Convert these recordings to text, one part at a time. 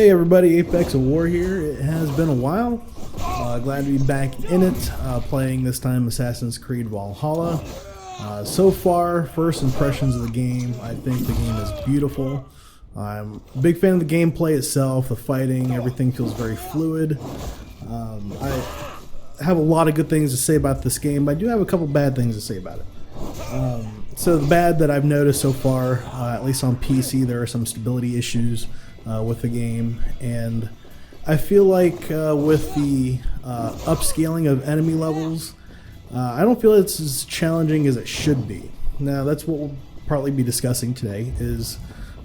Hey everybody, Apex of War here. It has been a while. Glad to be back in it, playing this time Assassin's Creed Valhalla. So far, first impressions of the game, I think the game is beautiful. I'm a big fan of the gameplay itself, the fighting, everything feels very fluid. I have a lot of good things to say about this game, but I do have a couple bad things to say about it. So the bad that I've noticed so far, at least on PC, there are some stability issues with the game, and I feel like with the upscaling of enemy levels, I don't feel it's as challenging as it should be. Now that's what we'll partly be discussing today, is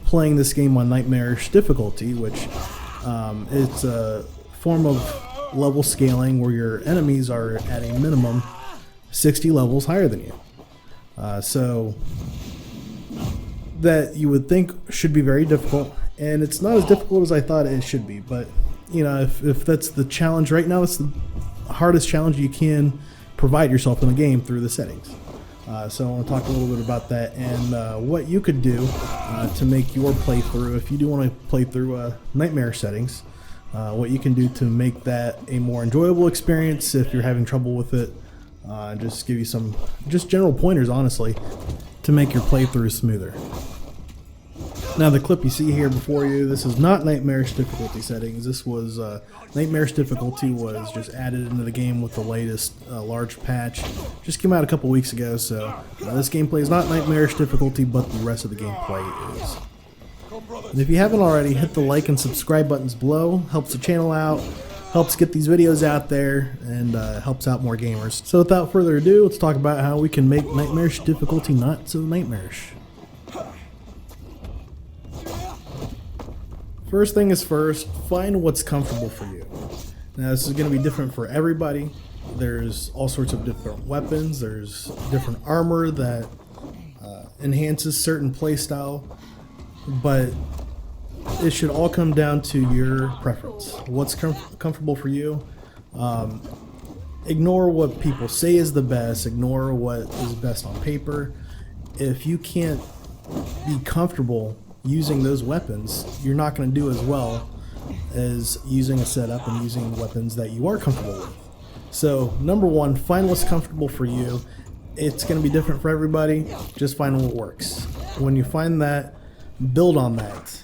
playing this game on Nightmarish difficulty, which it's a form of level scaling where your enemies are at a minimum 60 levels higher than you. So that you would think should be very difficult, and it's not as difficult as I thought it should be. But you know, if that's the challenge right now, it's the hardest challenge you can provide yourself in the game through the settings. So I want to talk a little bit about that and what you could do to make your playthrough, if you do want to play through Nightmare settings, what you can do to make that a more enjoyable experience if you're having trouble with it. Just give you some general pointers, honestly, to make your playthrough smoother. Now the clip you see here before you, this is not Nightmarish difficulty settings. This was Nightmarish difficulty was just added into the game with the latest large patch. Just came out a couple weeks ago, so this gameplay is not Nightmarish difficulty, but the rest of the gameplay is. And if you haven't already, hit the like and subscribe buttons below. Helps the channel out, helps get these videos out there, and helps out more gamers. So without further ado, let's talk about how we can make Nightmarish difficulty not so nightmarish. First thing is first, find what's comfortable for you. Now this is going to be different for everybody. There's all sorts of different weapons, there's different armor that enhances certain playstyle, but it should all come down to your preference. What's comfortable for you. Ignore what people say is the best, ignore what is best on paper. If you can't be comfortable using those weapons, you're not going to do as well as using a setup and using weapons that you are comfortable with. So number one, find what's comfortable for you. It's going to be different for everybody. Just find what works. When you find that, build on that.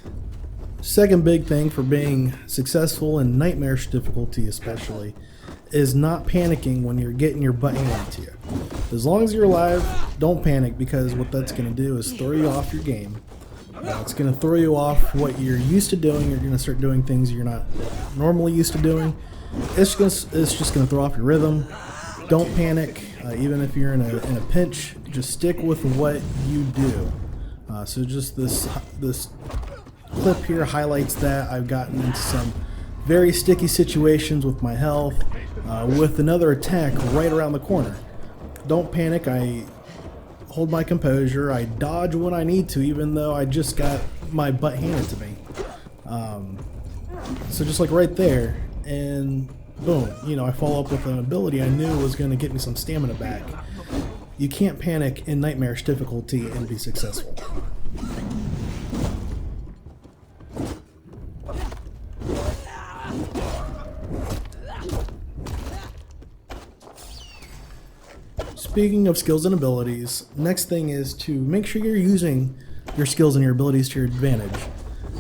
Second big thing for being successful in Nightmarish difficulty especially is not panicking when you're getting your butt handed to you. As long as you're alive, don't panic, because what that's going to do is throw you off your game. It's going to throw you off what you're used to doing. You're going to start doing things you're not normally used to doing. It's just going to throw off your rhythm. Don't panic. Even if you're in a pinch, just stick with what you do. So just this clip here highlights that. I've gotten into some very sticky situations with my health, with another attack right around the corner. Don't panic. I hold my composure. I dodge when I need to, even though I just got my butt handed to me. So just like right there, and boom, you know, I follow up with an ability I knew was going to get me some stamina back. You can't panic in Nightmarish difficulty and be successful. Speaking of skills and abilities, next thing is to make sure you're using your skills and your abilities to your advantage.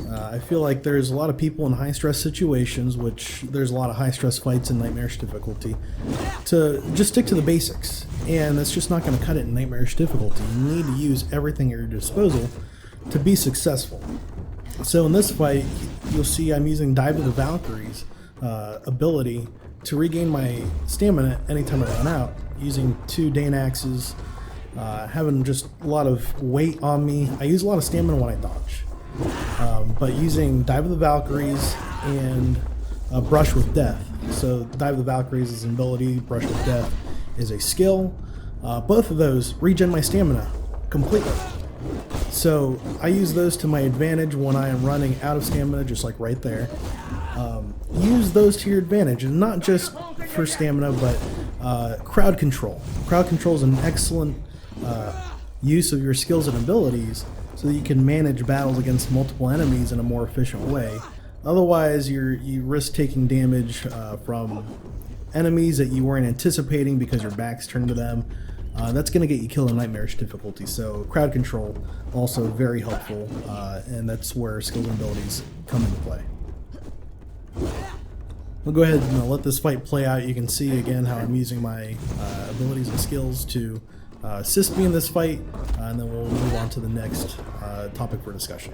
I feel like there's a lot of people in high stress situations, which there's a lot of high stress fights in Nightmarish difficulty, to just stick to the basics, and that's just not going to cut it in Nightmarish difficulty. You need to use everything at your disposal to be successful. So in this fight, you'll see I'm using Dive of the Valkyries ability to regain my stamina anytime I run out, using 2 Dane axes, having just a lot of weight on me. I use a lot of stamina when I dodge, but using Dive of the Valkyries and Brush with Death. So Dive of the Valkyries is an ability, Brush with Death is a skill. Both of those regen my stamina completely. So I use those to my advantage when I am running out of stamina, just like right there. Use those to your advantage, and not just for stamina, but crowd control. Crowd control is an excellent use of your skills and abilities so that you can manage battles against multiple enemies in a more efficient way. Otherwise, you risk taking damage from enemies that you weren't anticipating because your back's turned to them. That's going to get you killed in Nightmarish difficulty. So crowd control also very helpful, and that's where skills and abilities come into play. We'll go ahead and let this fight play out. You can see again how I'm using my abilities and skills to assist me in this fight, and then we'll move on to the next topic for discussion.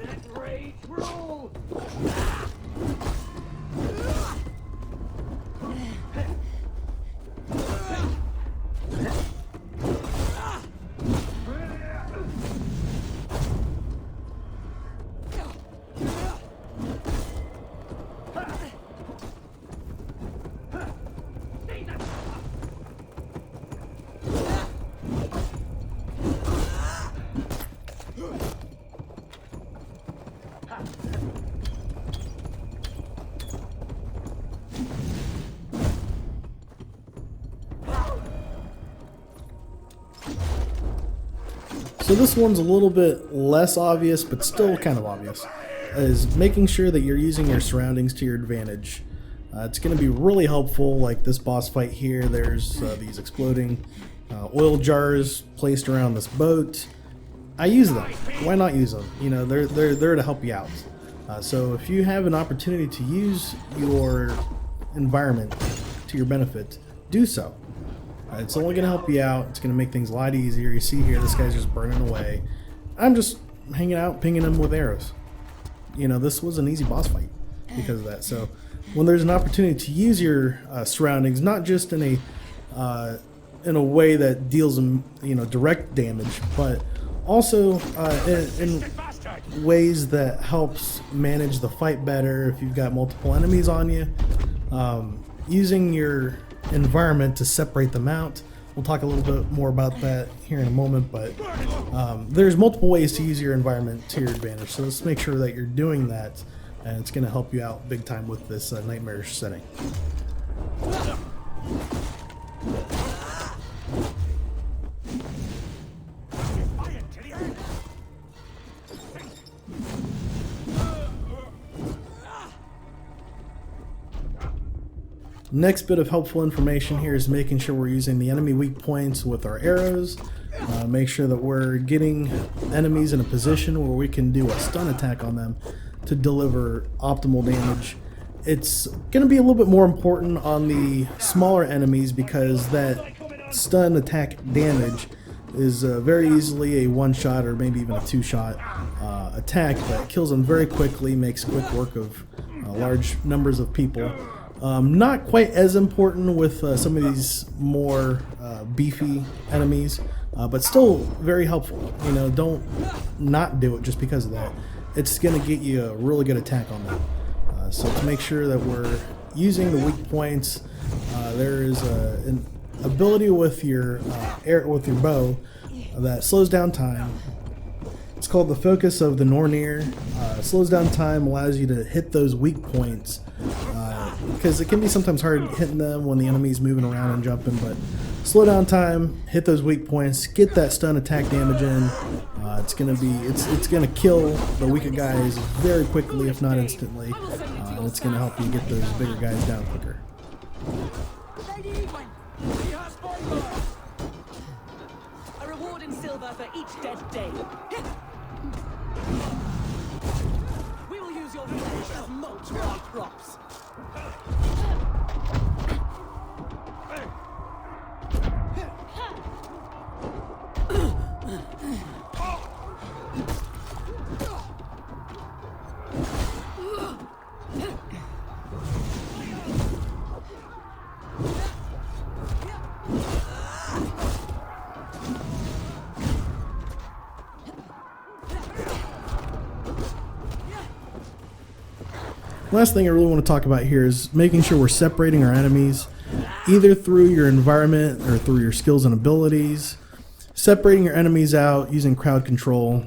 So this one's a little bit less obvious, but still kind of obvious, is making sure that you're using your surroundings to your advantage. It's going to be really helpful, like this boss fight here. There's these exploding oil jars placed around this boat. I use them. Why not use them? You know, they're there to help you out. So if you have an opportunity to use your environment to your benefit, do so. It's only going to help you out. It's going to make things a lot easier. You see here, this guy's just burning away. I'm just hanging out, pinging him with arrows. You know, this was an easy boss fight because of that. So when there's an opportunity to use your surroundings, not just in a way that deals direct damage, but also in ways that helps manage the fight better if you've got multiple enemies on you. Using your environment to separate them out. We'll talk a little bit more about that here in a moment, but there's multiple ways to use your environment to your advantage. So let's make sure that you're doing that, and it's going to help you out big time with this Nightmarish setting. Next bit of helpful information here is making sure we're using the enemy weak points with our arrows. Make sure that we're getting enemies in a position where we can do a stun attack on them to deliver optimal damage. It's going to be a little bit more important on the smaller enemies because that stun attack damage is very easily a one-shot or maybe even a two-shot attack that kills them very quickly, makes quick work of large numbers of people. Not quite as important with some of these more beefy enemies, but still very helpful. You know, don't not do it just because of that. It's going to get you a really good attack on them. So to make sure that we're using the weak points, there is an ability with your bow that slows down time. It's called the Focus of the Nornir. Slows down time, allows you to hit those weak points. Because it can be sometimes hard hitting them when the enemy's moving around and jumping, but slow down time, hit those weak points, get that stun attack damage in. It's gonna kill the weaker guys very quickly, if not instantly, and it's gonna help you get those bigger guys down quicker. A reward in silver for each dead day. We will use your flesh as mulch for our crops. Last thing I really want to talk about here is making sure we're separating our enemies either through your environment or through your skills and abilities. Separating your enemies out using crowd control.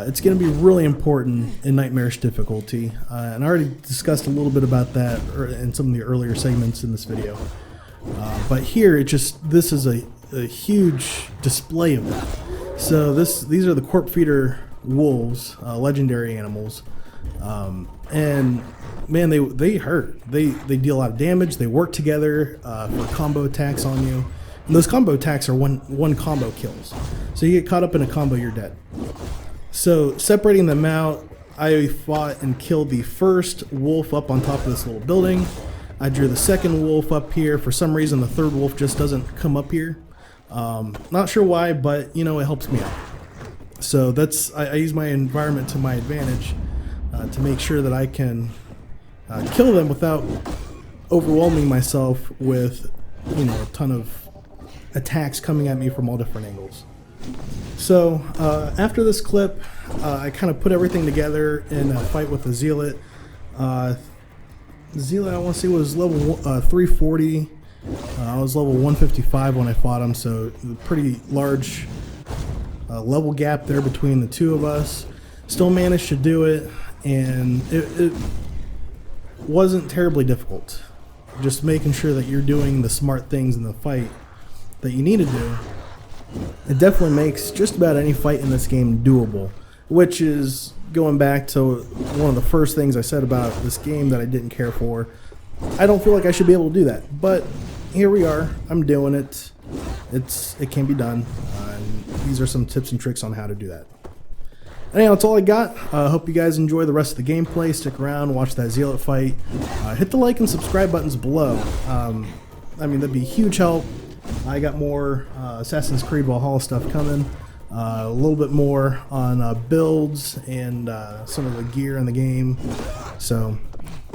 It's going to be really important in Nightmarish difficulty, and I already discussed a little bit about that in some of the earlier segments in this video. But here, this is a huge display of that. So these are the Corp Feeder wolves, legendary animals, and man, they hurt. They deal a lot of damage. They work together for combo attacks on you. And those combo attacks are one combo kills. So you get caught up in a combo, you're dead. So separating them out, I fought and killed the first wolf up on top of this little building. I drew the second wolf up here. For some reason, the third wolf just doesn't come up here. Not sure why, but you know, it helps me out. So I use my environment to my advantage to make sure that I can kill them without overwhelming myself with, you know, a ton of attacks coming at me from all different angles. So after this clip, I kind of put everything together in a fight with the Zealot. Zealot, I want to say, was level 340. I was level 155 when I fought him, so pretty large level gap there between the two of us. Still managed to do it, and it wasn't terribly difficult. Just making sure that you're doing the smart things in the fight that you need to do. It definitely makes just about any fight in this game doable, which is going back to one of the first things I said about this game that I didn't care for. I don't feel like I should be able to do that, but here we are. I'm doing it. It can be done. And these are some tips and tricks on how to do that. Anyhow, that's all I got. I hope you guys enjoy the rest of the gameplay. Stick around, watch that Zealot fight. Hit the like and subscribe buttons below. I mean, that'd be a huge help. I got more Assassin's Creed Valhalla stuff coming. A little bit more on builds and some of the gear in the game. So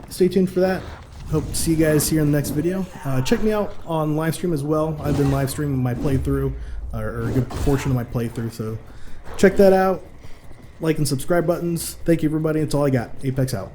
stay tuned for that. Hope to see you guys here in the next video. Check me out on live stream as well. I've been live streaming my playthrough, or a good portion of my playthrough. So check that out. Like and subscribe buttons. Thank you, everybody. That's all I got. Apex out.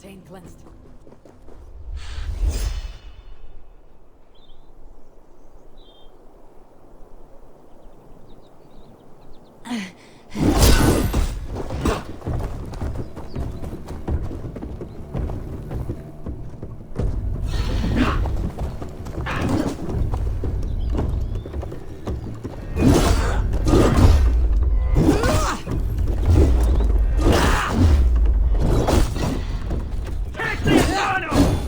Taint cleansed. Take this, Arnold!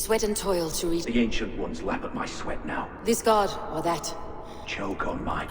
sweat and toil to reach The Ancient Ones lap at my sweat now. this god or that. Choke on mine.